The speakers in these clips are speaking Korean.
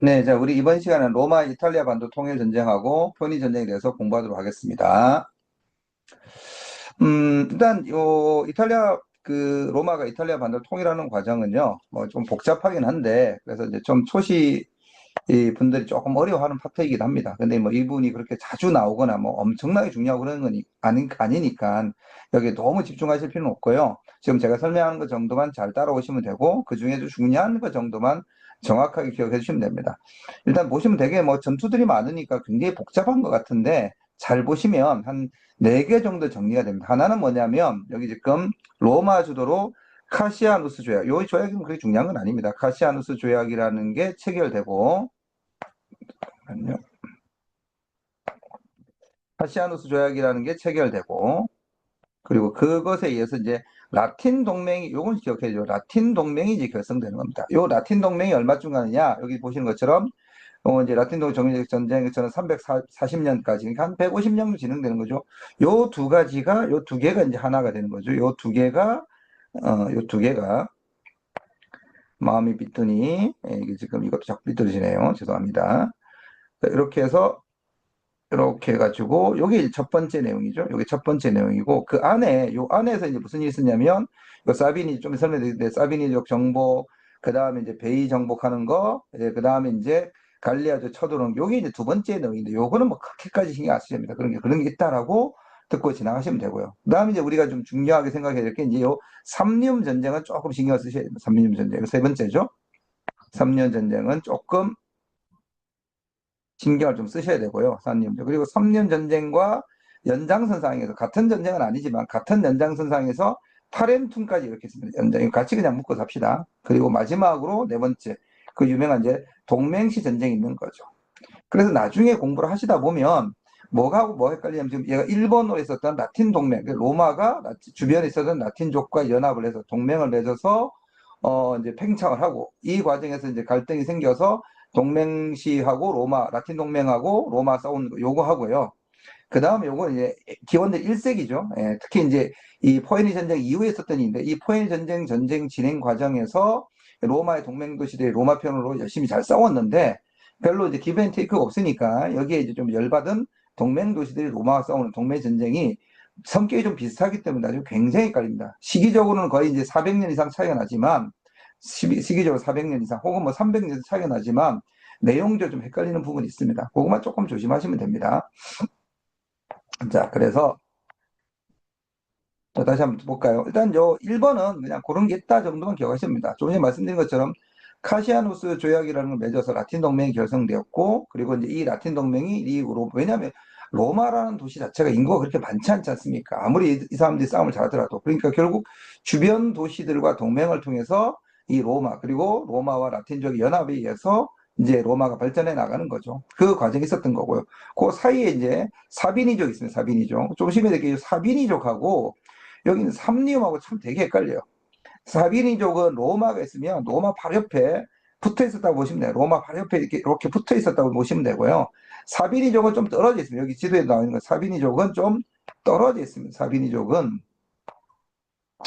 네, 자, 우리 이번 시간은 로마 이탈리아 반도 통일 전쟁하고 표니 전쟁에 대해서 공부하도록 하겠습니다. 일단, 로마가 이탈리아 반도를 통일하는 과정은요, 뭐 좀 복잡하긴 한데, 그래서 이제 좀 초시 이 분들이 조금 어려워하는 파트이긴 합니다. 근데 뭐 이분이 그렇게 자주 나오거나 뭐 엄청나게 중요하고 그런 건 아니니까 여기에 너무 집중하실 필요는 없고요. 지금 제가 설명하는 것 정도만 잘 따라오시면 되고, 그 중에도 중요한 것 정도만 정확하게 기억해 주시면 됩니다. 일단 보시면 되게 뭐 전투들이 많으니까 굉장히 복잡한 것 같은데, 잘 보시면 한 네 개 정도 정리가 됩니다. 하나는 뭐냐면, 여기 지금 로마 주도로 카시아누스 조약, 요 조약은 그렇게 중요한 건 아닙니다. 카시아누스 조약이라는 게 체결되고, 잠깐만요. 카시아누스 조약이라는 게 체결되고, 그리고 그것에 의해서 이제 라틴 동맹이, 요건 기억해야죠. 라틴 동맹이 이제 결성되는 겁니다. 요 라틴 동맹이 얼마쯤 가느냐? 여기 보시는 것처럼, 이제 라틴 동맹 정유적 전쟁에서는 340년까지, 그러니까 한 150년 정도 진행되는 거죠. 요 두 개가 이제 하나가 되는 거죠. 요 두 개가, 마음이 삐뚤니, 이게 지금 이것도 자꾸 삐뚤어지네요. 죄송합니다. 이렇게 해서 이렇게 해가지고 요게 첫 번째 내용이죠. 요게 첫 번째 내용이고 그 안에 요 안에서 이제 무슨 일이 있었냐면 이 사비니 좀 설명드렸는데 사비니족 정복 그 다음에 이제 베이 정복하는 거 그 다음에 이제 갈리아조 쳐들어오는 요게 이제 두 번째 내용인데 요거는 뭐 그렇게까지 신경 안 쓰셔야 됩니다. 그런 게 있다라고 듣고 지나가시면 되고요. 그 다음에 이제 우리가 좀 중요하게 생각해야 될 게 이제 요 삼림 전쟁은 조금 신경 쓰셔야 됩니다. 삼림 전쟁 세 번째죠. 삼년 전쟁은 조금 신경을 좀 쓰셔야 되고요. 산림죠. 그리고 3년 전쟁과 연장선상에서 같은 전쟁은 아니지만 같은 연장선상에서 8M2까지 이렇게 있습니다. 연장 같이 그냥 묶어 삽시다. 그리고 마지막으로 네 번째 그 유명한 이제 동맹시 전쟁이 있는 거죠. 그래서 나중에 공부를 하시다 보면 뭐가 하고 뭐 헷갈리냐면 지금 얘가 일본으로 있었던 라틴 동맹, 로마가 주변에 있었던 라틴족과 연합을 해서 동맹을 맺어서 이제 팽창을 하고 이 과정에서 이제 갈등이 생겨서 동맹시하고 라틴 동맹하고 로마 싸운 요거 하고요. 그 다음에 요거 이제 기원전 1세기죠. 예, 특히 이제 이 포에니 전쟁 이후에 있었던 일인데 이 포에니 전쟁 진행 과정에서 로마의 동맹 도시들이 로마 편으로 열심히 잘 싸웠는데 별로 이제 기브앤테이크가 없으니까 여기에 이제 좀 열받은 동맹 도시들이 로마와 싸우는 동맹 전쟁이 성격이 좀 비슷하기 때문에 나중에 굉장히 헷갈립니다. 시기적으로는 거의 이제 400년 이상 차이가 나지만 시기적으로 400년 이상 혹은 뭐 300년 이상 차이가 나지만 내용적으로 좀 헷갈리는 부분이 있습니다. 그것만 조금 조심하시면 됩니다. 자, 그래서 자, 다시 한번 볼까요? 일단 요 1번은 그냥 그런 게 있다 정도만 기억하시면 됩니다. 조금 전에 말씀드린 것처럼 카시아누스 조약이라는 걸 맺어서 라틴 동맹이 결성되었고 그리고 이제 이 라틴 동맹이 왜냐하면 로마라는 도시 자체가 인구가 그렇게 많지 않지 않습니까? 아무리 이 사람들이 싸움을 잘하더라도 그러니까 결국 주변 도시들과 동맹을 통해서 이 로마 그리고 로마와 라틴족의 연합에 의해서 이제 로마가 발전해 나가는 거죠. 그 과정이 있었던 거고요. 그 사이에 이제 사비니족 있습니다. 사비니족. 조심해야 될 게 사비니족하고 여기는 삼리움하고 참 되게 헷갈려요. 사비니족은 로마가 있으면 로마 바로 옆에 붙어 있었다고 보시면 돼요. 로마 바로 옆에 이렇게 붙어 있었다고 보시면 되고요. 사비니족은 좀 떨어져 있습니다. 여기 지도에 나와 있는 거 사비니족은 좀 떨어져 있습니다. 사비니족은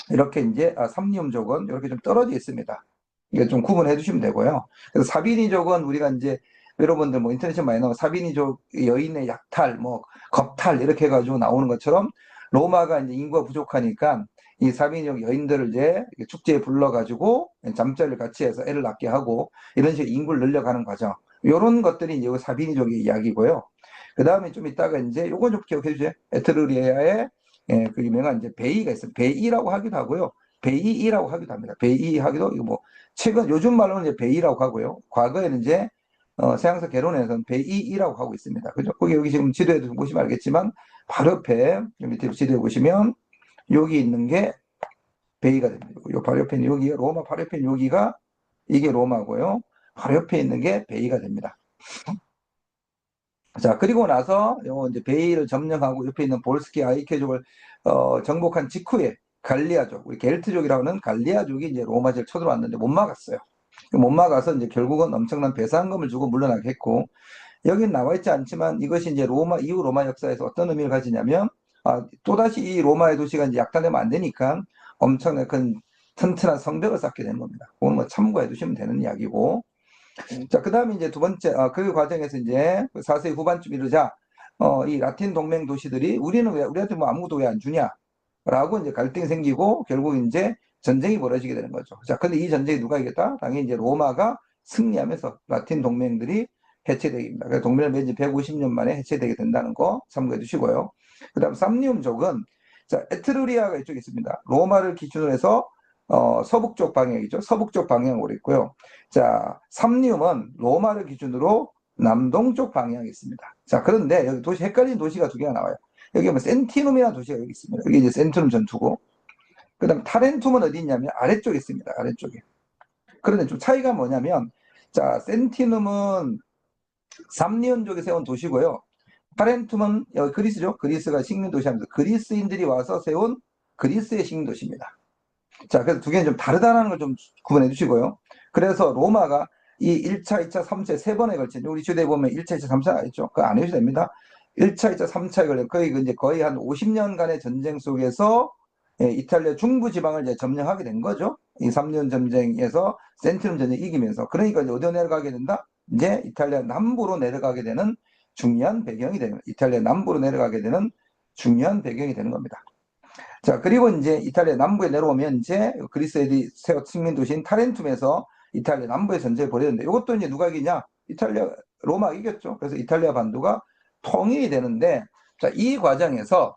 이렇게 이제 삼리움족은 이렇게 좀 떨어져 있습니다. 이게 좀 구분해 주시면 되고요. 그래서 사비니족은 우리가 이제 여러분들 뭐 인터넷에 많이 나오는 사비니족 여인의 약탈, 뭐 겁탈 이렇게 해가지고 나오는 것처럼 로마가 이제 인구가 부족하니까 이 사비니족 여인들을 이제 축제에 불러가지고 잠자리를 같이 해서 애를 낳게 하고 이런 식으로 인구를 늘려가는 과정. 이런 것들이 이제 사비니족의 이야기고요. 그 다음에 좀 이따가 이제 요건 좀 기억해 주세요. 에트루리아의 그 유명한 이제 베이가 있어요. 베이라고 하기도 하고요. 베이이라고 하기도 합니다. 베이 하기도 이거 뭐 최근 요즘 말로는 이제 베이라고 하고요. 과거에는 이제 서양서 개론에서는 베이이라고 하고 있습니다. 그죠? 거기 여기 지금 지도에도 보시면 알겠지만 바로 옆에 밑에 지도에 보시면 여기 있는 게 베이가 됩니다. 요 바로 옆에 있는 여기가 로마 바로 옆에 있는 여기가 이게 로마고요. 바로 옆에 있는 게 베이가 됩니다. 자, 그리고 나서 요 이제 베이를 점령하고 옆에 있는 볼스키 아이케족을 정복한 직후에 갈리아족, 우리 겔트족이라고 하는 갈리아족이 이제 로마제를 쳐들어왔는데 못 막았어요. 못 막아서 이제 결국은 엄청난 배상금을 주고 물러나게 했고 여기는 나와 있지 않지만 이것이 이제 로마 이후 로마 역사에서 어떤 의미를 가지냐면 또다시 이 로마의 도시가 이제 약탈되면 안 되니까 엄청난 큰 튼튼한 성벽을 쌓게 되는 겁니다. 그건 뭐 참고해 두시면 되는 이야기고 자, 그 다음에 이제 두 번째, 그 과정에서 이제 4세기 후반쯤 이르자, 이 라틴 동맹 도시들이 우리한테 뭐 아무것도 왜 안 주냐? 라고 이제 갈등이 생기고 결국 이제 전쟁이 벌어지게 되는 거죠. 자, 근데 이 전쟁이 누가 이겼다? 당연히 이제 로마가 승리하면서 라틴 동맹들이 해체되게 됩니다. 그래서 동맹을 맺은 지 150년 만에 해체되게 된다는 거 참고해 두시고요. 그 다음 삼니움족은, 자, 에트루리아가 이쪽에 있습니다. 로마를 기준으로 해서 서북쪽 방향이죠. 서북쪽 방향으로 있고요. 자, 삼니움은 로마를 기준으로 남동쪽 방향이 있습니다. 자, 그런데 여기 헷갈리는 도시가 두 개가 나와요. 여기 뭐 센티눔이라는 도시가 여기 있습니다. 여기 이제 센트룸 전투고. 그 다음 타렌툼은 어디 있냐면 아래쪽에 있습니다. 아래쪽에. 그런데 좀 차이가 뭐냐면, 자, 센티눔은 삼리온족에 세운 도시고요. 타렌툼은 여기 그리스죠. 그리스가 식민 도시하면서 그리스인들이 와서 세운 그리스의 식민 도시입니다. 자, 그래서 두 개는 좀 다르다는 걸 좀 구분해 주시고요. 그래서 로마가 이 1차, 2차, 3차 세 번에 걸친, 우리 주대에 보면 1차, 2차, 3차가 있죠. 그거 안 해주셔도 됩니다. 1차, 2차, 3차에 걸려 거의 한 50년간의 전쟁 속에서 이탈리아 중부 지방을 이제 점령하게 된 거죠. 이 3년 전쟁에서 센티넘 전쟁 이기면서. 그러니까 이제 어디로 내려가게 된다? 이제 이탈리아 남부로 내려가게 되는 중요한 배경이 되는, 이탈리아 남부로 내려가게 되는 중요한 배경이 되는 겁니다. 자, 그리고 이제 이탈리아 남부에 내려오면 이제 그리스 애들이 세워 식민 도시인 타렌툼에서 이탈리아 남부에 전쟁을 벌였는데 이것도 이제 누가 이기냐? 로마가 이겼죠. 그래서 이탈리아 반도가 통일이 되는데, 자, 이 과정에서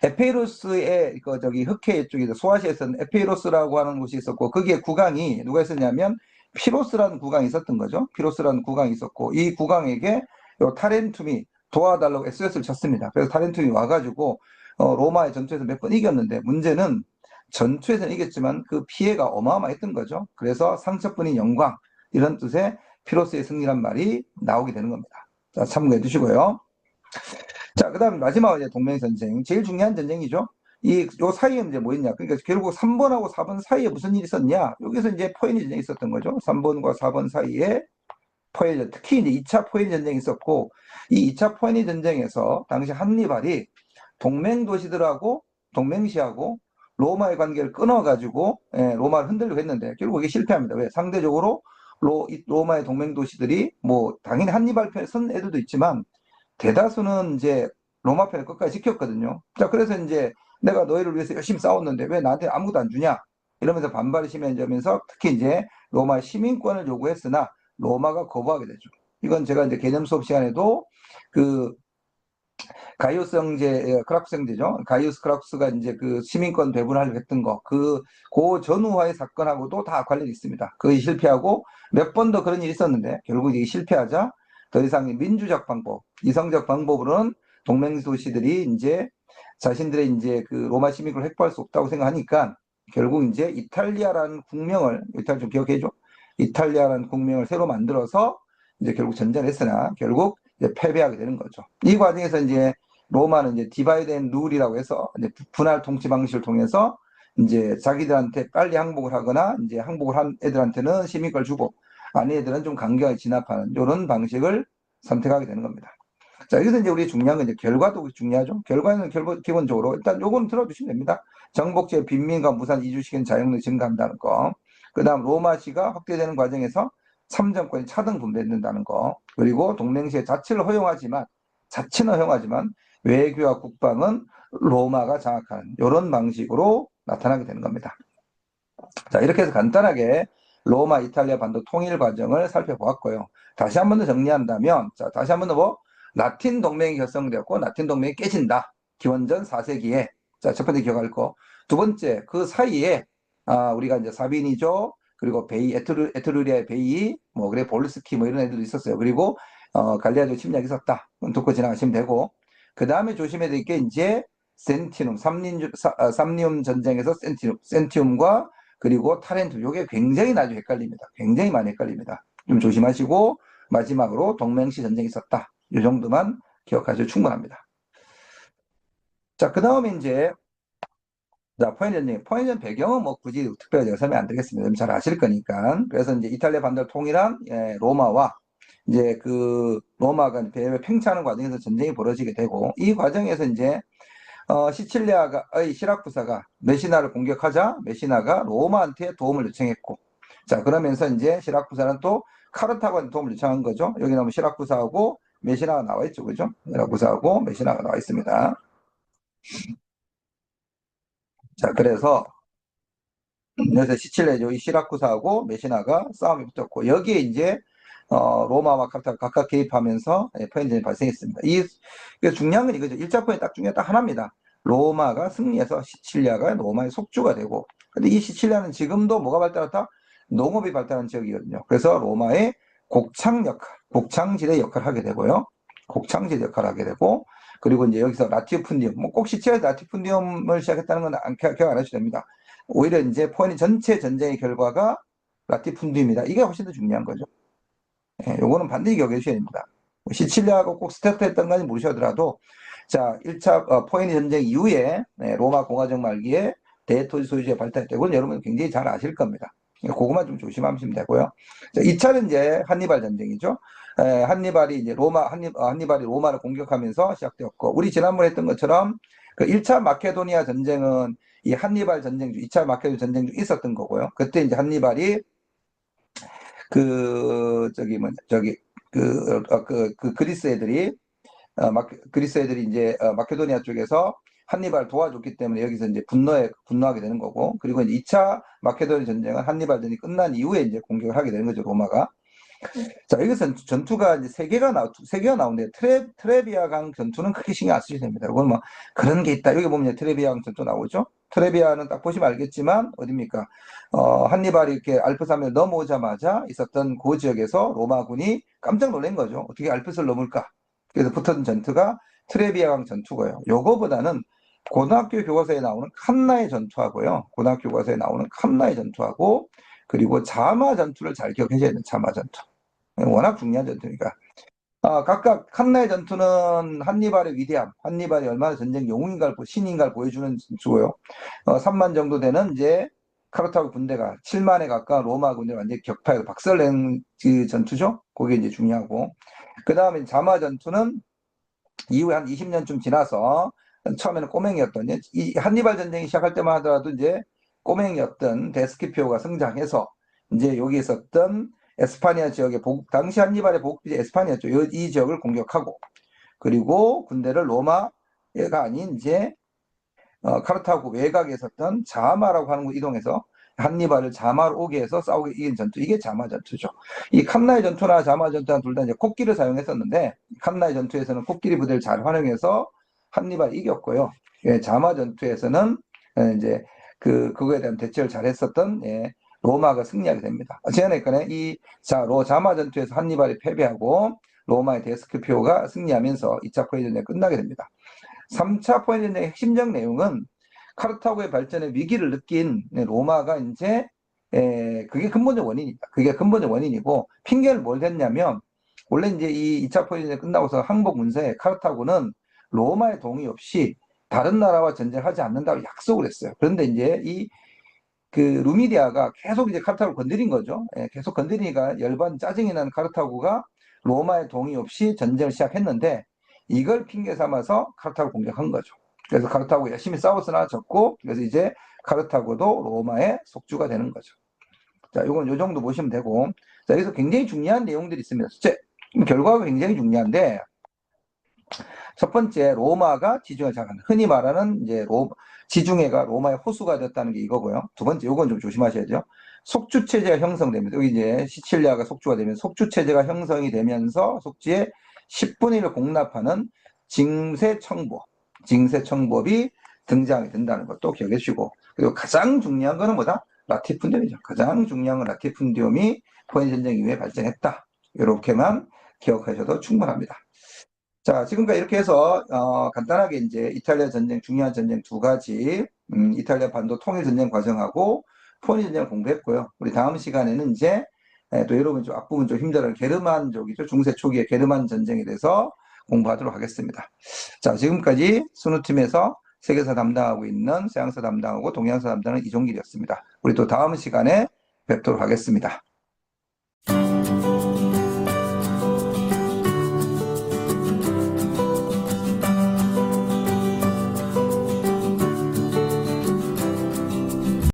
에페이로스의 그 저기 흑해 쪽에서 소아시아에서는 에페이로스라고 하는 곳이 있었고, 거기에 국왕이 누가 있었냐면 피로스라는 국왕이 있었던 거죠. 피로스라는 국왕이 있었고, 이 국왕에게 요 타렌툼이 도와달라고 SOS를 쳤습니다. 그래서 타렌툼이 와가지고 로마의 전투에서 몇 번 이겼는데, 문제는 전투에서는 이겼지만 그 피해가 어마어마했던 거죠. 그래서 상처뿐인 영광, 이런 뜻의 피로스의 승리란 말이 나오게 되는 겁니다. 자, 참고해 두시고요. 자, 그 다음 마지막 이제 동맹전쟁. 제일 중요한 전쟁이죠. 요 사이에 이제 뭐 있냐. 그러니까 결국 3번하고 4번 사이에 무슨 일이 있었냐. 여기서 이제 포에니 전쟁이 있었던 거죠. 3번과 4번 사이에 포에니 전쟁. 특히 이제 2차 포에니 전쟁이 있었고, 이 2차 포에니 전쟁에서 당시 한니발이 동맹 도시들하고 동맹시하고 로마의 관계를 끊어가지고 로마를 흔들려고 했는데 결국 이게 실패합니다. 왜? 상대적으로 로마의 동맹 도시들이 뭐 당연히 한니발 편에 선 애들도 있지만 대다수는 이제 로마 편을 끝까지 지켰거든요. 자, 그래서 이제 내가 너희를 위해서 열심히 싸웠는데 왜 나한테 아무것도 안 주냐? 이러면서 반발이 심해지면서 특히 이제 로마 시민권을 요구했으나 로마가 거부하게 되죠. 이건 제가 이제 개념 수업 시간에도 그 가이우스 형제, 크락스 형제죠. 가이우스 크락스가 이제 그 시민권 배분하려고 했던 거, 그 전후화의 사건하고도 다 관련이 있습니다. 그게 실패하고 몇 번 더 그런 일이 있었는데 결국 이게 실패하자 더 이상 민주적 방법, 이성적 방법으로는 동맹 도시들이 이제 자신들의 이제 그 로마 시민권을 확보할 수 없다고 생각하니까 결국 이제 이탈리아라는 국명을, 이탈리아 좀 기억해줘. 이탈리아라는 국명을 새로 만들어서 이제 결국 전쟁을 했으나 결국 이제 패배하게 되는 거죠. 이 과정에서 이제 로마는 이제 디바이드 앤 룰이라고 해서 이제 분할 통치 방식을 통해서 이제 자기들한테 빨리 항복을 하거나 이제 항복을 한 애들한테는 시민권을 주고 아닌 애들은 좀 강경하게 진압하는 이런 방식을 선택하게 되는 겁니다. 자, 여기서 이제 우리 중요한 건 이제 결과도 중요하죠. 결과는 기본적으로 일단 요거는 들어두시면 됩니다. 정복제 빈민과 무산 이주시키는 자영업이 증가한다는 거. 그 다음 로마시가 확대되는 과정에서 참정권이 차등 분배된다는 거. 그리고 동맹시의 자치는 허용하지만 외교와 국방은 로마가 장악하는 이런 방식으로 나타나게 되는 겁니다. 자, 이렇게 해서 간단하게 로마 이탈리아 반도 통일 과정을 살펴보았고요. 다시 한 번 더 정리한다면, 자, 다시 한 번 더 뭐, 라틴 동맹이 결성되었고, 라틴 동맹이 깨진다. 기원전 4세기에. 자, 첫 번째 기억할 거. 두 번째, 그 사이에, 우리가 이제 사비니죠. 그리고 에트루리아의 베이, 뭐, 그래, 볼스키 뭐 이런 애들도 있었어요. 그리고, 갈리아조 침략이 있었다. 듣고 지나가시면 되고. 그 다음에 조심해야 될 게 이제 센티눔, 삼리움 전쟁에서 센티움과 그리고 타렌툼, 요게 굉장히 나중에 헷갈립니다. 굉장히 많이 헷갈립니다. 좀 조심하시고, 마지막으로 동맹시 전쟁이 있었다. 이 정도만 기억하셔도 충분합니다. 자, 그 다음에 이제, 자, 포에니전 배경은 뭐 굳이 특별히 제가 설명 안 드리겠습니다. 잘 아실 거니까. 그래서 이제 이탈리아 반도를 통일한 로마와 이제 그 로마가 팽창하는 과정에서 전쟁이 벌어지게 되고, 이 과정에서 이제 시칠리아의 시라쿠사가 메시나를 공격하자 메시나가 로마한테 도움을 요청했고, 자, 그러면서 이제 시라쿠사는 또 카르타고한테 도움을 요청한 거죠. 여기 나오면 시라쿠사하고 메시나가 나와 있죠. 그죠? 시라쿠사하고 메시나가 나와 있습니다. 자, 그래서 여기서 시칠레죠. 이 시라쿠사하고 메시나가 싸움이 붙었고, 여기에 이제, 로마와 카르타가 각각 개입하면서 포인전이 발생했습니다. 이게 중요한 건 이거죠. 1차 포인트 딱 중요한 딱 하나입니다. 로마가 승리해서 시칠리아가 로마의 속주가 되고, 근데 이 시칠리아는 지금도 뭐가 발달했다? 농업이 발달한 지역이거든요. 그래서 로마의 곡창 역할, 곡창지대 역할을 하게 되고요. 곡창지대 역할을 하게 되고, 그리고 이제 여기서 라티fundium, 뭐 꼭 시칠리아에서 라티fundium을 시작했다는 건 기억 안 하셔도 됩니다. 오히려 이제 포인트 전체 전쟁의 결과가 라티푼디입니다. 이게 훨씬 더 중요한 거죠. 예, 요거는 반드시 기억해 주셔야 됩니다. 시칠리아하고 꼭 스타트했던 건지 모르셔더라도, 자, 1차 포에니 전쟁 이후에 로마 공화정 말기에 대토지 소유주의 발달했다고 여러분 굉장히 잘 아실 겁니다. 그거만 좀 조심하시면 되고요. 자, 2차는 이제 한니발 전쟁이죠. 한니발이 이제 한니발이 로마를 공격하면서 시작되었고, 우리 지난번에 했던 것처럼 그 1차 마케도니아 전쟁은 이 한니발 전쟁 중, 2차 마케도니아 전쟁 중 있었던 거고요. 그때 이제 한니발이 그리스 애들이 그리스 애들이 이제 마케도니아 쪽에서 한니발 도와줬기 때문에 여기서 이제 분노하게 되는 거고, 그리고 이제 2차 마케도니아 전쟁은 한니발전이 끝난 이후에 이제 공격을 하게 되는 거죠, 로마가. 자, 여기서 전투가 이제 세 개가 나오는데, 트레비아강 전투는 크게 신경 안 쓰셔도 됩니다. 이건 뭐, 그런 게 있다. 여기 보면 트레비아강 전투 나오죠? 트레비아는 딱 보시면 알겠지만, 어딥니까? 한니발이 이렇게 알프산을 넘어오자마자 있었던 그 지역에서 로마군이 깜짝 놀란 거죠. 어떻게 알프스를 넘을까? 그래서 붙었던 전투가 트레비아강 전투고요. 요거보다는 고등학교 교과서에 나오는 칸나의 전투하고요. 고등학교 교과서에 나오는 칸나의 전투하고, 그리고 자마 전투를 잘 기억하셔야 돼요. 자마 전투. 워낙 중요한 전투니까. 각각 칸나의 전투는 한니발의 위대함, 한니발이 얼마나 전쟁 영웅인가를, 신인가를 보여주는 전투고요. 3만 정도 되는 이제 카르타고 군대가 7만에 가까운 로마 군대를 완전히 격파해서 박살낸 그 전투죠. 그게 이제 중요하고. 그 다음에 자마 전투는 이후에 한 20년쯤 지나서 처음에는 꼬맹이였던, 이 한니발 전쟁이 시작할 때만 하더라도 이제 꼬맹이였던 데스키피오가 성장해서 이제 여기 있었던 에스파니아 지역의 당시 한니발의 보급지 에스파니아죠. 이 지역을 공격하고, 그리고 군대를 로마가 아닌 이제 카르타고 외곽에 있었던 자마라고 하는 곳 이동해서 한니발을 자마로 오게 해서 싸우게 이긴 전투. 이게 자마 전투죠. 이 칸나의 전투나 자마 전투는 둘 다 이제 코끼리를 사용했었는데, 칸나의 전투에서는 코끼리 부대를 잘 활용해서 한니발이 이겼고요. 예, 자마 전투에서는 이제 그거에 대한 대처를 잘 했었던 로마가 승리하게 됩니다. 지난해에 자마 전투에서 한니발이 패배하고 로마의 데스크피오가 승리하면서 2차 포에니 전쟁이 끝나게 됩니다. 3차 포에니 전쟁의 핵심적 내용은 카르타고의 발전에 위기를 느낀 로마가 이제 그게 근본적 원인입니다. 그게 근본적 원인이고, 핑계를 뭘 댔냐면, 원래 이제 이 2차 포에니 전쟁 끝나고서 항복 문서에 카르타고는 로마의 동의 없이 다른 나라와 전쟁을 하지 않는다고 약속을 했어요. 그런데 이제 그 루미디아가 계속 이제 카르타고를 건드린 거죠. 계속 건드리니까 열받은 짜증이 나는 카르타고가 로마의 동의 없이 전쟁을 시작했는데, 이걸 핑계 삼아서 카르타고를 공격한 거죠. 그래서 카르타고 열심히 싸웠으나 졌고, 그래서 이제 카르타고도 로마의 속주가 되는 거죠. 자, 이건 요 정도 보시면 되고, 자, 여기서 굉장히 중요한 내용들이 있습니다. 결과가 굉장히 중요한데, 첫 번째, 로마가 지중해를 장악한다. 흔히 말하는 이제 지중해가 로마의 호수가 됐다는 게 이거고요. 두 번째, 요건 좀 조심하셔야죠. 속주체제가 형성됩니다. 여기 이제 시칠리아가 속주가 되면 속주체제가 형성이 되면서 속지의 10분의 1을 공납하는 징세청법이 등장이 된다는 것도 기억해 주시고, 그리고 가장 중요한 거는 뭐다? 라티푼디움이죠. 가장 중요한 건 라티푼디움이 포에니 전쟁 이후에 발전했다. 이렇게만 기억하셔도 충분합니다. 자, 지금까지 이렇게 해서 간단하게 이제 이탈리아 전쟁, 중요한 전쟁 두 가지, 이탈리아 반도 통일 전쟁 과정하고 포에니 전쟁을 공부했고요. 우리 다음 시간에는 이제 또 여러분 좀 앞부분 좀 힘들어요. 게르만족이죠. 중세 초기의 게르만 전쟁에 대해서 공부하도록 하겠습니다. 자, 지금까지 순우팀에서 세계사 담당하고 있는 서양사 담당하고 동양사 담당하는 이종길이었습니다. 우리 또 다음 시간에 뵙도록 하겠습니다.